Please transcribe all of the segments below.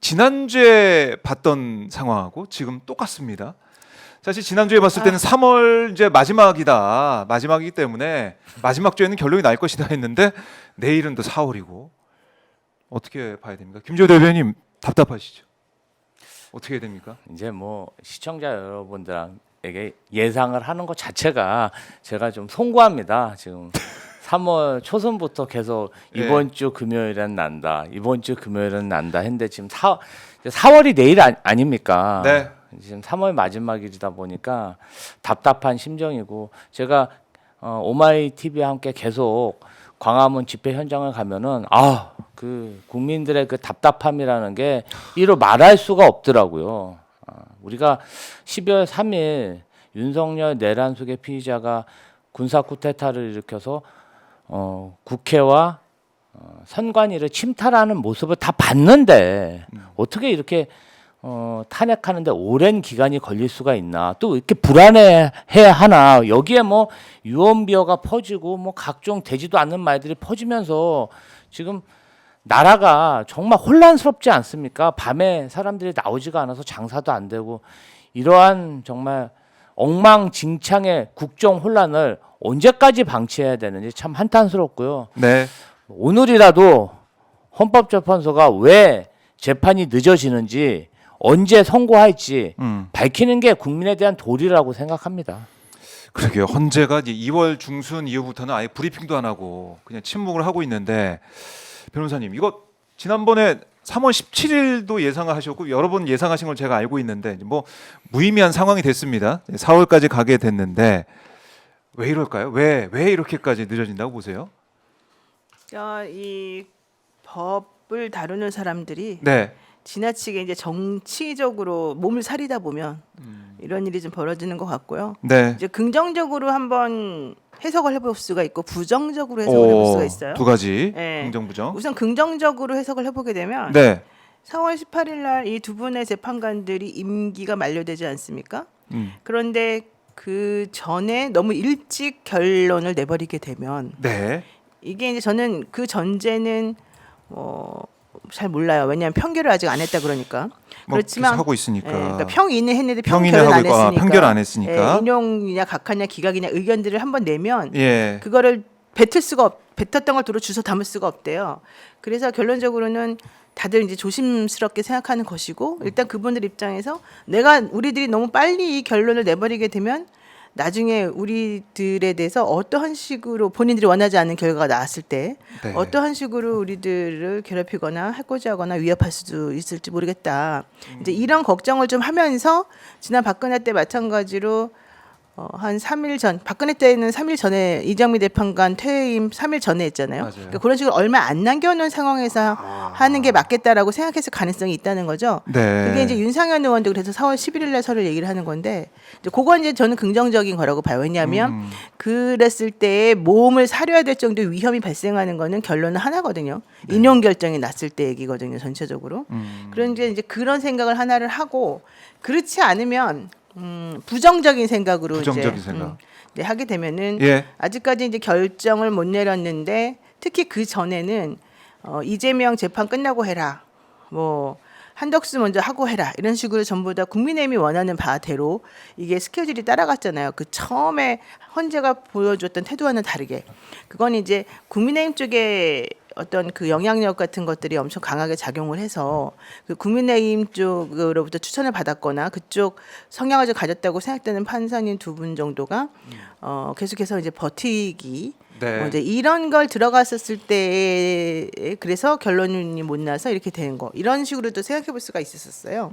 지난주에 봤던 상황하고 지금 똑같습니다. 사실 지난주에 봤을 때는 3월 이제 마지막이기 때문에 마지막 주에는 결론이 날 것이다 했는데 내일은 또 4월이고 어떻게 봐야 됩니까? 김재호 대변인 답답하시죠? 어떻게 해야 됩니까? 이제 뭐 시청자 여러분들에게 예상을 하는 것 자체가 제가 좀 송구합니다. 지금 3월 초순부터 계속 이번 주 금요일은 난다. 이번 주 금요일은 난다 했는데 지금 4월이 내일 아닙니까? 네. 지금 3월 마지막이다 보니까 답답한 심정이고 제가 오마이 TV와 함께 계속 광화문 집회 현장을 가면은 그 국민들의 그 답답함이라는 게 이로 말할 수가 없더라고요. 우리가 12월 3일 윤석열 내란 속의 피의자가 군사 쿠데타를 일으켜서 국회와 선관위를 침탈하는 모습을 다 봤는데 어떻게 이렇게 탄핵하는데 오랜 기간이 걸릴 수가 있나? 또 이렇게 불안해해야 하나? 여기에 뭐 유언비어가 퍼지고 뭐 각종 되지도 않는 말들이 퍼지면서 지금 나라가 정말 혼란스럽지 않습니까? 밤에 사람들이 나오지가 않아서 장사도 안 되고 이러한 정말 엉망진창의 국정 혼란을 언제까지 방치해야 되는지 참 한탄스럽고요. 네. 오늘이라도 헌법재판소가 왜 재판이 늦어지는지 언제 선고할지 밝히는 게 국민에 대한 도리라고 생각합니다. 그러게요. 헌재가 이제 2월 중순 이후부터는 아예 브리핑도 안 하고 그냥 침묵을 하고 있는데 변호사님 이거 지난번에 3월 17일도 예상을 하셨고 여러 번 예상하신 걸 제가 알고 있는데 뭐 무의미한 상황이 됐습니다. 4월까지 가게 됐는데 왜 이럴까요? 왜 이렇게까지 늦어진다고 보세요? 이 법을 다루는 사람들이 네. 지나치게 이제 정치적으로 몸을 사리다 보면 이런 일이 좀 벌어지는 것 같고요. 네. 이제 긍정적으로 한번 해석을 해볼 수가 있고 부정적으로 해석을 해볼 수가 있어요. 두 가지. 네. 긍정 부정. 우선 긍정적으로 해석을 해보게 되면 네. 4월 18일 날 이 두 분의 재판관들이 임기가 만료되지 않습니까? 그런데 그 전에 너무 일찍 결론을 내버리게 되면 네. 이게 이제 저는 그 전제는 잘 몰라요. 왜냐하면 평결을 아직 안 했다 그러니까. 뭐 그렇지만 하고 있으니까. 그러니까 평인을 했는데 평인을 평결을 하고 안 있고, 했으니까. 판결 안 했으니까. 인용이냐 각하냐 기각이냐 의견들을 한번 내면 예. 그거를 뱉었던 걸 도로 주워 담을 수가 없대요. 그래서 결론적으로는 다들 이제 조심스럽게 생각하는 것이고 일단 그분들 입장에서 우리들이 너무 빨리 이 결론을 내버리게 되면 나중에 우리들에 대해서 어떠한 식으로 본인들이 원하지 않는 결과가 나왔을 때 네. 어떠한 식으로 우리들을 괴롭히거나 해코지 하거나 위협할 수도 있을지 모르겠다. 이제 이런 걱정을 좀 하면서 지난 박근혜 때 마찬가지로 한 3일 전 박근혜 때는 3일 전에 이정미 재판관 퇴임 3일 전에 했잖아요. 그러니까 그런 식으로 얼마 안 남겨놓은 상황에서 하는 게 맞겠다라고 생각했을 가능성이 있다는 거죠. 네. 그게 이제 윤상현 의원도 그래서 4월 11일 날 서를 얘기를 하는 건데 이제 그건 이제 저는 긍정적인 거라고 봐요. 왜냐하면 그랬을 때 몸을 사려야 될 정도의 위험이 발생하는 거는 결론은 하나거든요. 인용 결정이 났을 때 얘기거든요. 전체적으로. 그런데 이제 그런 생각을 하나를 하고 그렇지 않으면 부정적인 생각으로 부정적인 생각. 이제 하게 되면은 예. 아직까지 이제 결정을 못 내렸는데 특히 그 전에는 이재명 재판 끝나고 해라. 뭐 한덕수 먼저 하고 해라. 이런 식으로 전부 다 국민의힘이 원하는 바대로 이게 스케줄이 따라갔잖아요. 그 처음에 헌재가 보여줬던 태도와는 다르게. 그건 이제 국민의힘 쪽에 어떤 그 영향력 같은 것들이 엄청 강하게 작용을 해서 그 국민의힘 쪽으로부터 추천을 받았거나 그쪽 성향을 좀 가졌다고 생각되는 판사님 두 분 정도가 계속해서 이제 버티기 네. 이제 이런 걸 들어갔었을 때 그래서 결론이 못 나서 이렇게 된 거 이런 식으로도 생각해 볼 수가 있었어요.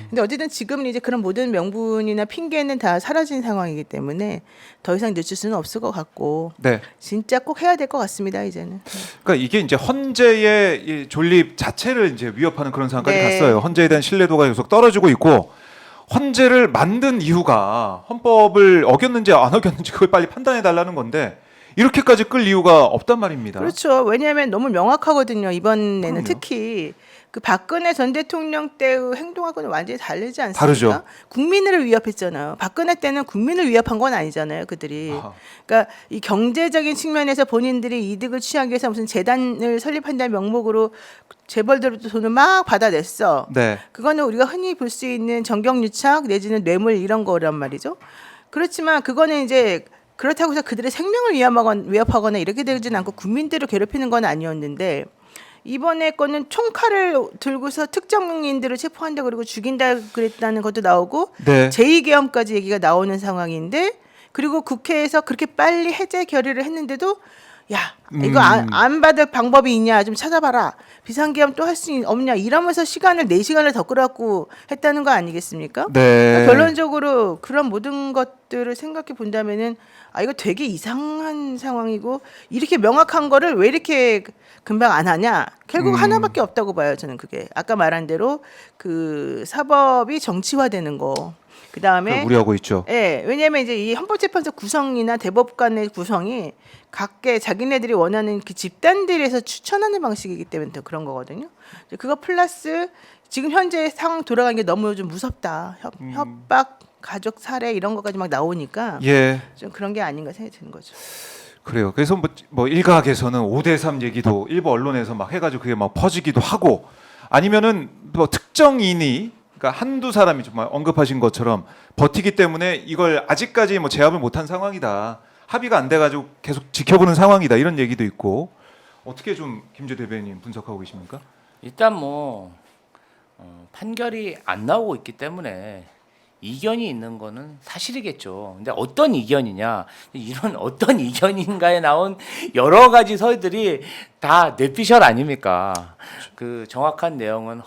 근데 어쨌든 지금은 이제 그런 모든 명분이나 핑계는 다 사라진 상황이기 때문에 더 이상 늦출 수는 없을 것 같고 네. 진짜 꼭 해야 될 것 같습니다 이제는. 그러니까 이게 이제 헌재의 이 존립 자체를 이제 위협하는 그런 상황까지 네. 갔어요. 헌재에 대한 신뢰도가 계속 떨어지고 있고 헌재를 만든 이유가 헌법을 어겼는지 안 어겼는지 그걸 빨리 판단해 달라는 건데 이렇게까지 끌 이유가 없단 말입니다. 그렇죠. 왜냐하면 너무 명확하거든요. 이번에는 그럼요. 특히 그 박근혜 전 대통령 때의 행동하고는 완전히 다르지 않습니까? 다르죠. 국민을 위협했잖아요. 박근혜 때는 국민을 위협한 건 아니잖아요, 그들이. 아하. 그러니까 이 경제적인 측면에서 본인들이 이득을 취하기 위해서 무슨 재단을 설립한다는 명목으로 재벌들로부터 돈을 막 받아냈어. 네. 그거는 우리가 흔히 볼 수 있는 정경유착 내지는 뇌물 이런 거란 말이죠. 그렇지만 그거는 이제 그렇다고 해서 그들의 생명을 위협하거나 이렇게 되진 않고 국민들을 괴롭히는 건 아니었는데 이번에 거는 총칼을 들고서 특정인들을 체포한다 그리고 죽인다 그랬다는 것도 나오고 네. 제2계엄까지 얘기가 나오는 상황인데 그리고 국회에서 그렇게 빨리 해제 결의를 했는데도 야 이거 안 받을 방법이 있냐 좀 찾아봐라 비상계엄 또 할 수 없냐 이러면서 시간을 4시간을 더 끌어갖고 했다는 거 아니겠습니까? 네. 그러니까 결론적으로 그런 모든 것들을 생각해 본다면은 아 이거 되게 이상한 상황이고 이렇게 명확한 거를 왜 이렇게 금방 안 하냐 결국 하나밖에 없다고 봐요 저는 그게 아까 말한 대로 그 사법이 정치화되는 거 그다음에 우려하고 있죠. 예, 왜냐하면 이제 이 헌법재판소 구성이나 대법관의 구성이 각계 자기네들이 원하는 그 집단들에서 추천하는 방식이기 때문에 더 그런 거거든요. 이제 그거 플러스 지금 현재 상황 돌아가는 게 너무 좀 무섭다. 협박, 가족 살해 이런 것까지 막 나오니까 예. 좀 그런 게 아닌가 생각이 드는 거죠. 그래요. 그래서 뭐 일각에서는 5대3 얘기도 일부 언론에서 막 해가지고 그게 막 퍼지기도 하고 아니면은 뭐 특정인이 그러니까 한두 사람이 정말 언급하신 것처럼 버티기 때문에 이걸 아직까지 뭐 제압을 못한 상황이다. 합의가 안 돼가지고 계속 지켜보는 상황이다. 이런 얘기도 있고 어떻게 좀 김재 대변인 분석하고 계십니까? 일단 판결이 안 나오고 있기 때문에 이견이 있는 거는 사실이겠죠. 근데 어떤 이견이냐? 이런 어떤 이견인가에 나온 여러 가지 설들이 다 뇌피셜 아닙니까? 그 정확한 내용은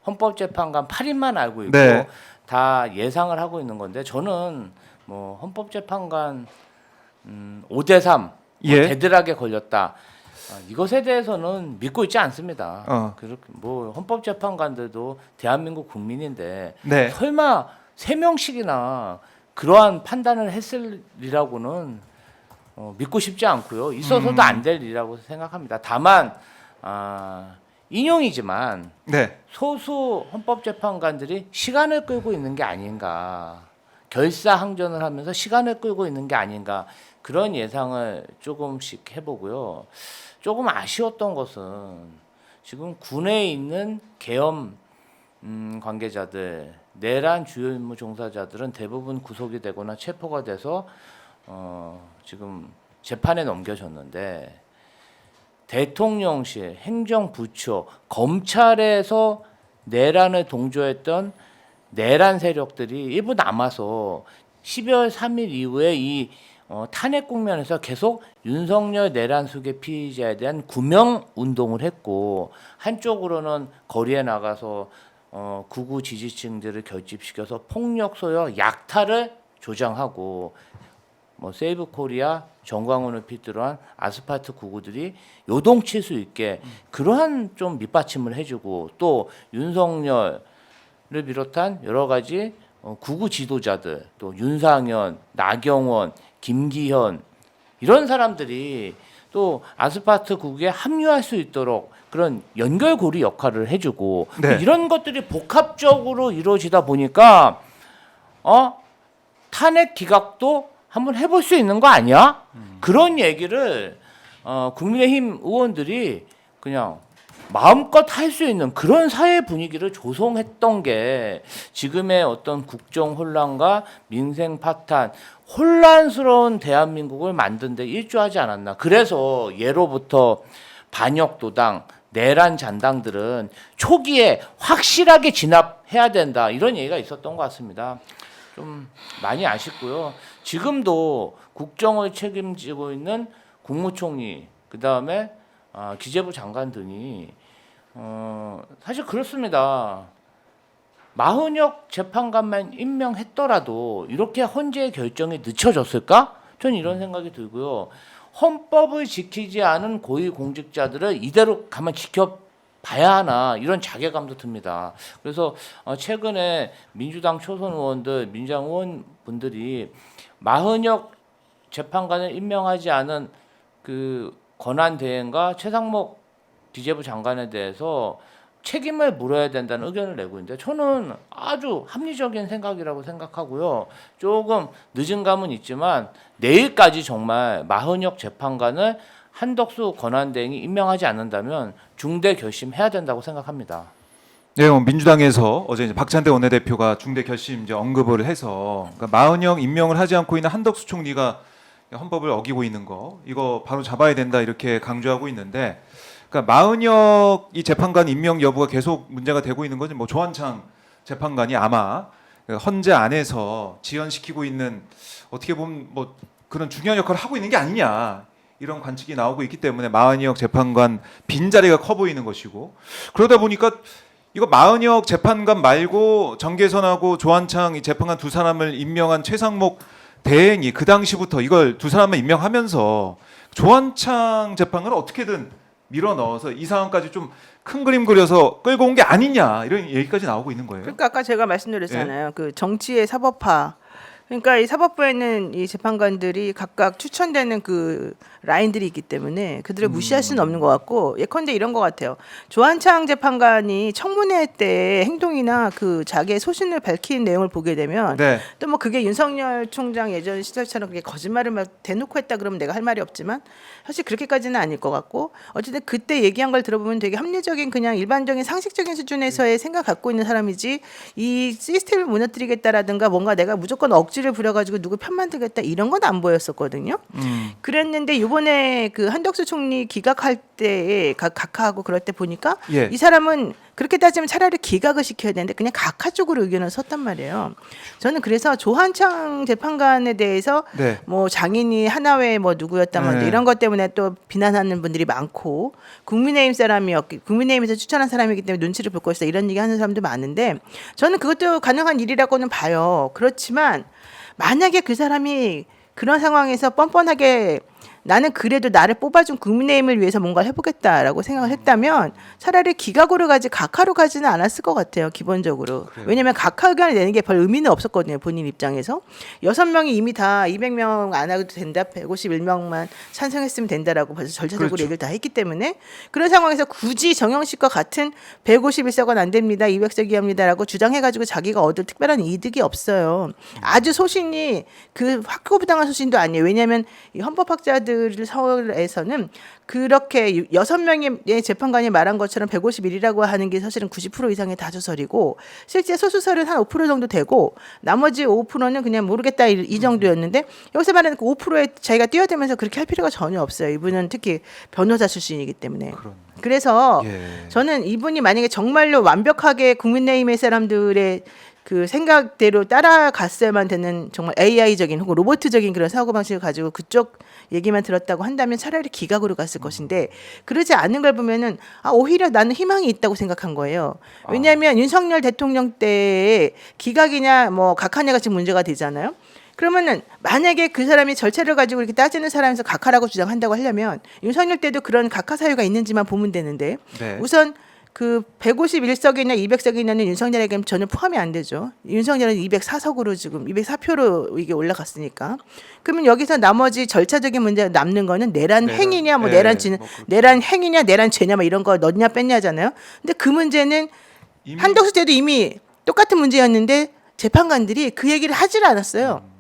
헌법재판관 8인만 알고 있고 네. 다 예상을 하고 있는 건데 저는 헌법재판관 5대3 예. 대들하게 걸렸다. 이것에 대해서는 믿고 있지 않습니다. 그렇게 헌법재판관들도 대한민국 국민인데 네. 설마 3명씩이나 그러한 판단을 했으리라고는 믿고 싶지 않고요. 있어서도 안 될 일이라고 생각합니다. 다만 인용이지만 네. 소수 헌법재판관들이 시간을 끌고 있는 게 아닌가. 결사항전을 하면서 시간을 끌고 있는 게 아닌가. 그런 예상을 조금씩 해보고요. 조금 아쉬웠던 것은 지금 군에 있는 계엄 관계자들, 내란 주요 임무 종사자들은 대부분 구속이 되거나 체포가 돼서 지금 재판에 넘겨졌는데 대통령실, 행정부처, 검찰에서 내란을 동조했던 내란 세력들이 일부 남아서 12월 3일 이후에 이 탄핵 국면에서 계속 윤석열 내란 수계 피의자에 대한 구명 운동을 했고 한쪽으로는 거리에 나가서 극우 지지층들을 결집시켜서 폭력 소요 약탈을 조장하고 세이브 코리아 정광훈을 필두로 한 아스팔트 구구들이 요동칠 수 있게 그러한 좀 밑받침을 해주고 또 윤석열을 비롯한 여러 가지 구구 지도자들 또 윤상현, 나경원, 김기현 이런 사람들이 또 아스팔트 구구에 합류할 수 있도록 그런 연결고리 역할을 해주고 네. 이런 것들이 복합적으로 이루어지다 보니까 탄핵 기각도 한번 해볼 수 있는 거 아니야? 그런 얘기를 국민의힘 의원들이 그냥 마음껏 할 수 있는 그런 사회 분위기를 조성했던 게 지금의 어떤 국정 혼란과 민생 파탄, 혼란스러운 대한민국을 만든 데 일조하지 않았나. 그래서 예로부터 반역도당, 내란 잔당들은 초기에 확실하게 진압해야 된다. 이런 얘기가 있었던 것 같습니다. 좀 많이 아쉽고요. 지금도 국정을 책임지고 있는 국무총리, 그다음에 기재부 장관 등이 사실 그렇습니다. 마흔역 재판관만 임명했더라도 이렇게 헌재의 결정이 늦춰졌을까? 저는 이런 생각이 들고요. 헌법을 지키지 않은 고위공직자들을 이대로 가만 지켜봐야 하나 이런 자괴감도 듭니다. 그래서 최근에 민주당 초선 의원들, 민주당 의원분들이 마흔역 재판관을 임명하지 않은 그 권한 대행과 최상목 기재부 장관에 대해서 책임을 물어야 된다는 의견을 내고 있는데 저는 아주 합리적인 생각이라고 생각하고요. 조금 늦은 감은 있지만 내일까지 정말 마흔혁 재판관을 한덕수 권한대행이 임명하지 않는다면 중대 결심해야 된다고 생각합니다. 네, 민주당에서 어제 이제 박찬대 원내대표가 중대 결심 이제 언급을 해서 그러니까 마흔형 임명을 하지 않고 있는 한덕수 총리가 헌법을 어기고 있는 거 이거 바로 잡아야 된다 이렇게 강조하고 있는데, 그러니까 마흔혁 이 재판관 임명 여부가 계속 문제가 되고 있는 거지 뭐 조한창 재판관이 아마 헌재 안에서 지연시키고 있는 어떻게 보면 뭐 그런 중요한 역할을 하고 있는 게 아니냐 이런 관측이 나오고 있기 때문에 마흔혁 재판관 빈자리가 커 보이는 것이고, 그러다 보니까 이거 마흔혁 재판관 말고 정계선하고 조한창 이 재판관 두 사람을 임명한 최상목 대행이 그 당시부터 이걸 두 사람을 임명하면서 조한창 재판관을 어떻게든 밀어 넣어서 이 상황까지 좀 큰 그림 그려서 끌고 온 게 아니냐 이런 얘기까지 나오고 있는 거예요. 그러니까 아까 제가 말씀드렸잖아요. 그 정치의 사법화. 그러니까 이 사법부에는 이 재판관들이 각각 추천되는 그 라인들이 있기 때문에 그들을 무시할 수는 없는 것 같고, 예컨대 이런 것 같아요. 조한창 재판관이 청문회 때 행동이나 그 자기의 소신을 밝힌 내용을 보게 되면 네. 또 뭐 그게 윤석열 총장 예전 시절처럼 그게 거짓말을 막 대놓고 했다 그러면 내가 할 말이 없지만 사실 그렇게까지는 아닐 것 같고, 어쨌든 그때 얘기한 걸 들어보면 되게 합리적인 그냥 일반적인 상식적인 수준에서의 생각 갖고 있는 사람이지 이 시스템을 무너뜨리겠다라든가 뭔가 내가 무조건 억지를 부려가지고 누구 편 만들겠다 이런 건 안 보였었거든요. 그랬는데 이번에 그 한덕수 총리 기각할 때 각하하고 그럴 때 보니까 예. 이 사람은 그렇게 따지면 차라리 기각을 시켜야 되는데 그냥 각하 쪽으로 의견을 섰단 말이에요. 저는 그래서 조한창 재판관에 대해서 네. 뭐 장인이 하나회 뭐 누구였다면 네. 이런 것 때문에 또 비난하는 분들이 많고, 국민의힘 사람이었기, 국민의힘에서 추천한 사람이기 때문에 눈치를 볼 것이다 이런 얘기하는 사람도 많은데 저는 그것도 가능한 일이라고는 봐요. 그렇지만 만약에 그 사람이 그런 상황에서 뻔뻔하게 나는 그래도 나를 뽑아준 국민의힘을 위해서 뭔가를 해보겠다라고 생각을 했다면 차라리 기각으로 가지 각하로 가지는 않았을 것 같아요. 기본적으로. 그래요. 왜냐하면 각하 의견을 내는 게 별 의미는 없었거든요. 본인 입장에서. 6명이 이미 다 200명 안 해도 된다. 151명만 찬성했으면 된다라고 벌써 절차적으로 그렇죠. 얘기를 다 했기 때문에 그런 상황에서 굳이 정영식과 같은 151석은 안 됩니다. 200석 이하입니다라고 주장해가지고 자기가 얻을 특별한 이득이 없어요. 아주 소신이 그 확고부당한 소신도 아니에요. 왜냐하면 이 헌법학자들 서울에서는 그렇게 6명의 재판관이 말한 것처럼 151이라고 하는 게 사실은 90% 이상의 다수설이고 실제 소수설은 한 5% 정도 되고 나머지 5%는 그냥 모르겠다 이 정도였는데 여기서 말하는 그 5%에 자기가 뛰어들면서 그렇게 할 필요가 전혀 없어요. 이분은 특히 변호사 출신이기 때문에. 그렇네. 그래서 예. 저는 이분이 만약에 정말로 완벽하게 국민의힘의 사람들의 그 생각대로 따라갔어야만 되는 정말 AI적인 혹은 로봇적인 그런 사고방식을 가지고 그쪽 얘기만 들었다고 한다면 차라리 기각으로 갔을 것인데 그러지 않는 걸 보면은 오히려 나는 희망이 있다고 생각한 거예요. 왜냐하면 윤석열 대통령 때 기각이냐 뭐 각하냐가 지금 문제가 되잖아요. 그러면은 만약에 그 사람이 절차를 가지고 이렇게 따지는 사람에서 각하라고 주장한다고 하려면 윤석열 때도 그런 각하 사유가 있는지만 보면 되는데 네. 우선 그 151석이나 200석이냐는 윤석열에게는 전혀 포함이 안 되죠. 윤석열은 204석으로 지금 204표로 이게 올라갔으니까. 그러면 여기서 나머지 절차적인 문제가 남는 거는 내란 행위냐, 뭐 네, 내란 행위냐, 내란 죄냐, 뭐 이런 거 넣냐 뺐냐잖아요. 근데 그 문제는 한덕수 때도 이미 똑같은 문제였는데 재판관들이 그 얘기를 하질 않았어요.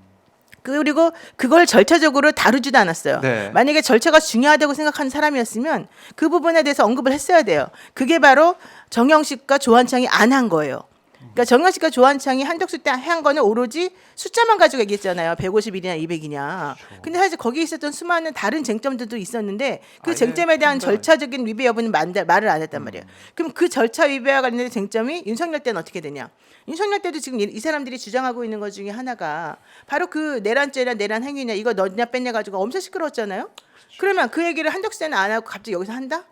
그리고 그걸 절차적으로 다루지도 않았어요. 네. 만약에 절차가 중요하다고 생각하는 사람이었으면 그 부분에 대해서 언급을 했어야 돼요. 그게 바로 정영식과 조한창이 안 한 거예요. 그러니까 정영식과 조한창이 한덕수 때 한 거는 오로지 숫자만 가지고 얘기했잖아요. 151이냐 200이냐. 근데 사실 거기에 있었던 수많은 다른 쟁점들도 있었는데 그 아예 쟁점에 대한 판단. 절차적인 위배 여부는 말을 안 했단 말이에요. 그럼 그 절차 위배와 관련된 쟁점이 윤석열 때는 어떻게 되냐. 윤석열 때도 지금 이 사람들이 주장하고 있는 것 중에 하나가 바로 그 내란죄냐 내란 행위냐 이거 넣냐 뺐냐 가지고 엄청 시끄러웠잖아요. 그러면 그 얘기를 한덕수 때는 안 하고 갑자기 여기서 한다?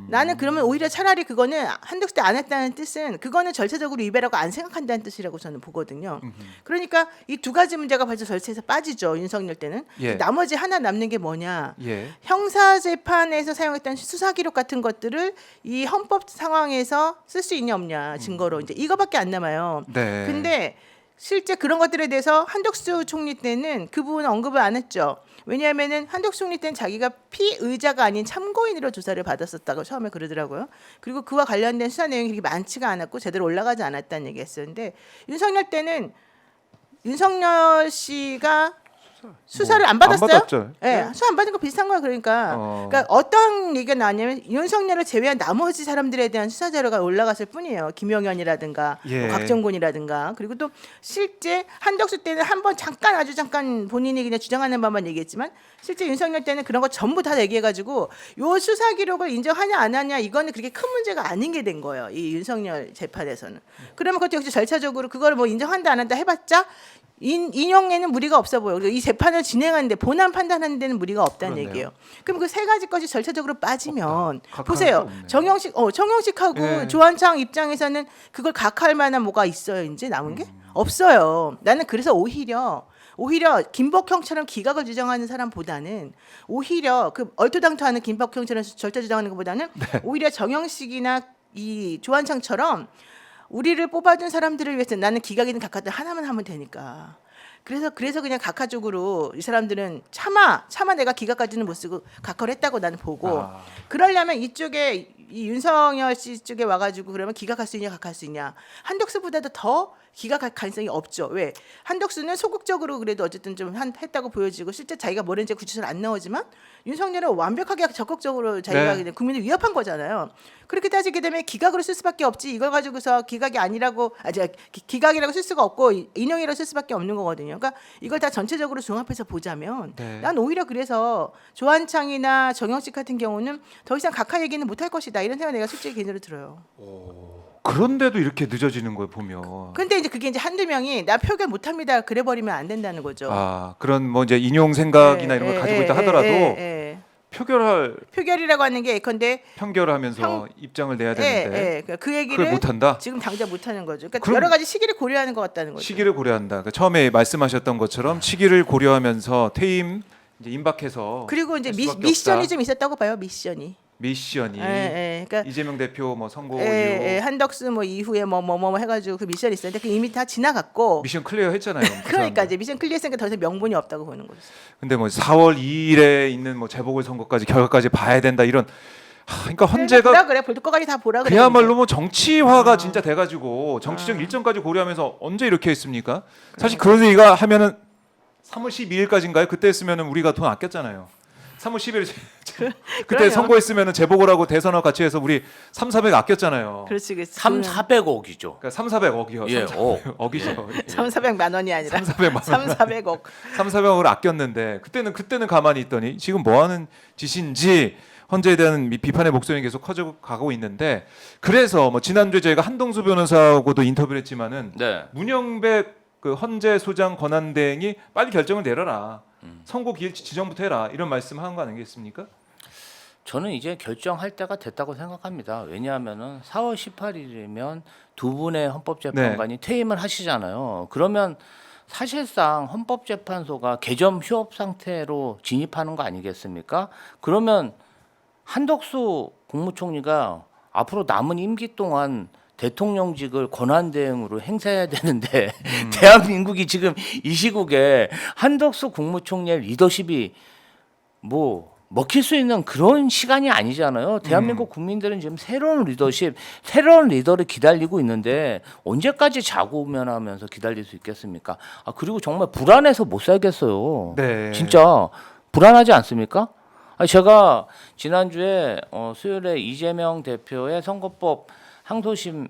나는 그러면 오히려 차라리 그거는 한덕수 때 안 했다는 뜻은 그거는 절차적으로 위배라고 안 생각한다는 뜻이라고 저는 보거든요. 그러니까 이 두 가지 문제가 벌써 절차에서 빠지죠. 윤석열 때는. 예. 나머지 하나 남는 게 뭐냐. 예. 형사재판에서 사용했던 수사기록 같은 것들을 이 헌법 상황에서 쓸 수 있냐 없냐 증거로 이제 이거밖에 안 남아요. 네. 근데 실제 그런 것들에 대해서 한덕수 총리 때는 그 부분 언급을 안 했죠. 왜냐하면은 한덕수 총리 때는 자기가 피의자가 아닌 참고인으로 조사를 받았었다고 처음에 그러더라고요. 그리고 그와 관련된 수사 내용이 그렇게 많지가 않았고 제대로 올라가지 않았다는 얘기했었는데 윤석열 때는 윤석열 씨가 수사를 안 받았어요? 받았죠. 예, 수사 안 받은 거 비슷한 거야. 그러니까 어떤 얘기가 나왔냐면 윤석열을 제외한 나머지 사람들에 대한 수사 자료가 올라갔을 뿐이에요. 김용현이라든가 예. 뭐 박정곤이라든가 그리고 또 실제 한덕수 때는 한번 잠깐 아주 잠깐 본인이 그냥 주장하는 바만 얘기했지만 실제 윤석열 때는 그런 거 전부 다 얘기해가지고 요 수사 기록을 인정하냐 안 하냐 이거는 그렇게 큰 문제가 아닌 게 된 거예요. 이 윤석열 재판에서는. 그러면 그것도 역시 절차적으로 그걸 뭐 인정한다 안 한다 해봤자 인용에는 무리가 없어 보여. 그리고 이 재판을 진행하는데 본안 판단하는 데는 무리가 없다는 그렇네요. 얘기예요. 그럼 그 세 가지 것이 절차적으로 빠지면 각하할 보세요. 수 없네요. 정영식하고 예. 조한창 입장에서는 그걸 각할 만한 뭐가 있어요. 이제 남은 게 없어요. 나는 그래서 오히려 김복형처럼 기각을 주장하는 사람보다는 오히려 그 얼토당토하는 김복형처럼 절차 주장하는 것보다는 오히려 정영식이나 이 조한창처럼 우리를 뽑아준 사람들을 위해서 나는 기각이든 각하든 하나만 하면 되니까. 그래서 그냥 각하적으로 이 사람들은 차마 내가 기각까지는 못 쓰고 각하를 했다고 나는 보고 그러려면 이쪽에 이 윤석열 씨 쪽에 와가지고 그러면 기각할 수 있냐 각할 수 있냐 한덕수보다도 더 기각할 가능성이 없죠. 왜? 한덕수는 소극적으로 그래도 어쨌든 좀 했다고 보여지고 실제 자기가 뭘 했는지 구체적으로 안 나오지만 윤석열은 완벽하게 적극적으로 자기가 네. 그냥 국민을 위협한 거잖아요. 그렇게 따지게 되면 기각으로 쓸 수밖에 없지 이걸 가지고서 기각이 아니라고 기각이라고 쓸 수가 없고 인용이라고 쓸 수밖에 없는 거거든요. 그러니까 이걸 다 전체적으로 종합해서 보자면 네. 난 오히려 그래서 조한창이나 정영식 같은 경우는 더 이상 각하 얘기는 못할 것이다 이런 생각 내가 솔직히 개인적으로 들어요. 그런데도 이렇게 늦어지는 거예요 보면. 근데 이제 그게 이제 한두 명이 나 표결 못합니다 그래 버리면 안 된다는 거죠. 그런 뭐 이제 인용 생각이나 이런 걸 가지고 있다 하더라도 예. 표결할 표결이라고 하는 게 예컨대 편결을 하면서 입장을 내야 되는데 그 얘기를 그걸 못 한다. 지금 당장 못 하는 거죠. 그러니까 그럼- 여러 가지 시기를 고려하는 것 같다는 거죠. 시기를 고려한다. 그러니까 처음에 말씀하셨던 것처럼 시기를 고려하면서 퇴임 이제 임박해서 그리고 이제 할 수밖에 미션이 없다. 좀 있었다고 봐요. 미션이. 미션이 그러니까 이재명 대표 뭐 선거 이후 한덕수 뭐 이후에 뭐 해가지고 그 미션이 있었는데 그 이미 다 지나갔고. 미션 클리어 했잖아요. 그 그러니까 사람들. 이제 미션 클리어했으니까 더 이상 명분이 없다고 보는 거죠. 근데 뭐 4월 2일에 있는 뭐 재보궐 선거까지 결과까지 봐야 된다 이런 그러니까 헌재가 그래 볼 것까지 다 보라 그래. 그야말로 뭐 정치화가 진짜 돼가지고 정치적 일정까지 고려하면서 언제 이렇게 했습니까? 사실 그런 얘기가 하면은 3월 12일까지인가요? 그때 했으면은 우리가 돈 아꼈잖아요. 3월 10일 그때 그럼요. 선거했으면은 재보궐하고 대선하고 같이 해서 우리 3,400 아꼈잖아요. 그렇지. 3,400억이죠. 그러니까 3,400억이요. 예, 억이죠. 3,400만 원이 아니라 3,400만 원. 3,400억. 3,400억을 아꼈는데 그때는 가만히 있더니 지금 뭐 하는 짓인지 헌재에 대한 비판의 목소리는 계속 커져가고 있는데 그래서 뭐 지난주에 저희가 한동수 변호사하고도 인터뷰를 했지만은 네. 문영백 그 헌재 소장 권한대행이 빨리 결정을 내려라. 선고 기일 지정부터 해라. 이런 말씀한 거 아니겠습니까? 저는 이제 결정할 때가 됐다고 생각합니다. 왜냐하면은 4월 18일이면 두 분의 헌법재판관이 퇴임을 하시잖아요. 그러면 사실상 헌법재판소가 개점 휴업 상태로 진입하는 거 아니겠습니까? 그러면 한덕수 국무총리가 앞으로 남은 임기 동안 대통령직을 권한대행으로 행사해야 되는데 대한민국이 지금 이 시국에 한덕수 국무총리의 리더십이 뭐 먹힐 수 있는 그런 시간이 아니잖아요. 대한민국 국민들은 지금 새로운 리더십, 새로운 리더를 기다리고 있는데 언제까지 자고우면하면서 기다릴 수 있겠습니까? 그리고 정말 불안해서 못 살겠어요. 네. 진짜 불안하지 않습니까? 제가 지난주에 수요일에 이재명 대표의 선거법 항소심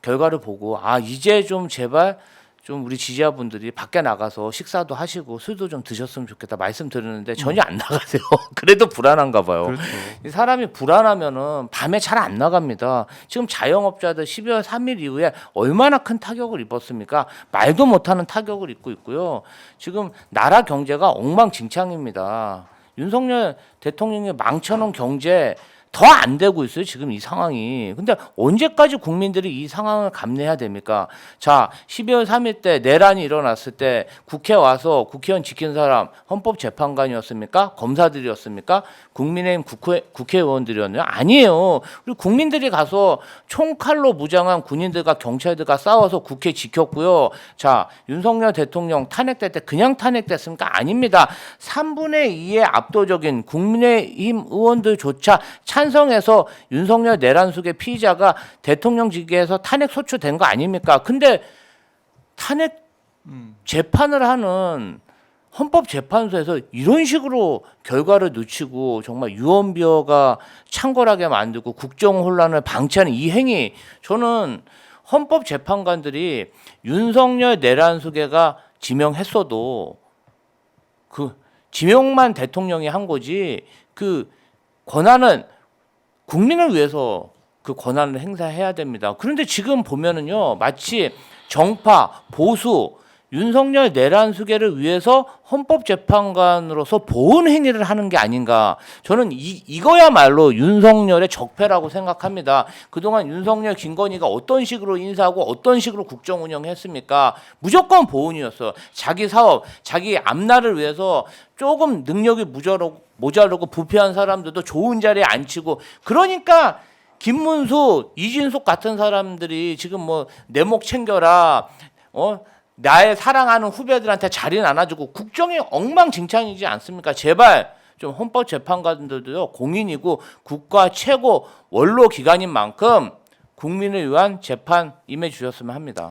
결과를 보고 이제 좀 제발 좀 우리 지지자분들이 밖에 나가서 식사도 하시고 술도 좀 드셨으면 좋겠다 말씀 드리는데 전혀 안 나가세요. 그래도 불안한가 봐요. 그렇죠. 이 사람이 불안하면은 밤에 잘 안 나갑니다. 지금 자영업자들 12월 3일 이후에 얼마나 큰 타격을 입었습니까? 말도 못하는 타격을 입고 있고요. 지금 나라 경제가 엉망진창입니다. 윤석열 대통령이 망쳐놓은 경제 더 안 되고 있어요. 지금 이 상황이. 근데 언제까지 국민들이 이 상황을 감내해야 됩니까? 자, 12월 3일 때 내란이 일어났을 때 국회 와서 국회의원 지킨 사람 헌법재판관이었습니까? 검사들이었습니까? 국민의힘 국회의원들이었나요? 아니에요. 그리고 국민들이 가서 총칼로 무장한 군인들과 경찰들과 싸워서 국회 지켰고요. 자, 윤석열 대통령 탄핵될 때 그냥 탄핵됐습니까? 아닙니다. 3분의 2의 압도적인 국민의힘 의원들조차 찬성해서 윤석열 내란숙의 피의자가 대통령직에서 탄핵 소추된 거 아닙니까? 근데 탄핵 재판을 하는 헌법재판소에서 이런 식으로 결과를 늦추고 정말 유언비어가 창궐하게 만들고 국정 혼란을 방치하는 이 행위, 저는 헌법재판관들이 윤석열 내란숙애가 지명했어도 그 지명만 대통령이 한 거지 그 권한은 국민을 위해서 그 권한을 행사해야 됩니다. 그런데 지금 보면은요, 마치 정파, 보수, 윤석열 내란숙애를 위해서 헌법재판관으로서 보훈 행위를 하는 게 아닌가. 저는 이거야말로 윤석열의 적폐라고 생각합니다. 그동안 윤석열, 김건희가 어떤 식으로 인사하고 어떤 식으로 국정 운영했습니까? 무조건 보훈이었어. 자기 사업, 자기 앞날을 위해서 조금 능력이 모자르고 부패한 사람들도 좋은 자리에 앉히고, 그러니까 김문수, 이진숙 같은 사람들이 지금 뭐 내목 챙겨라, 나의 사랑하는 후배들한테 자리 나눠주고 국정이 엉망진창이지 않습니까? 제발 좀 헌법재판관들도요, 공인이고 국가 최고 원로 기관인 만큼 국민을 위한 재판 임해 주셨으면 합니다.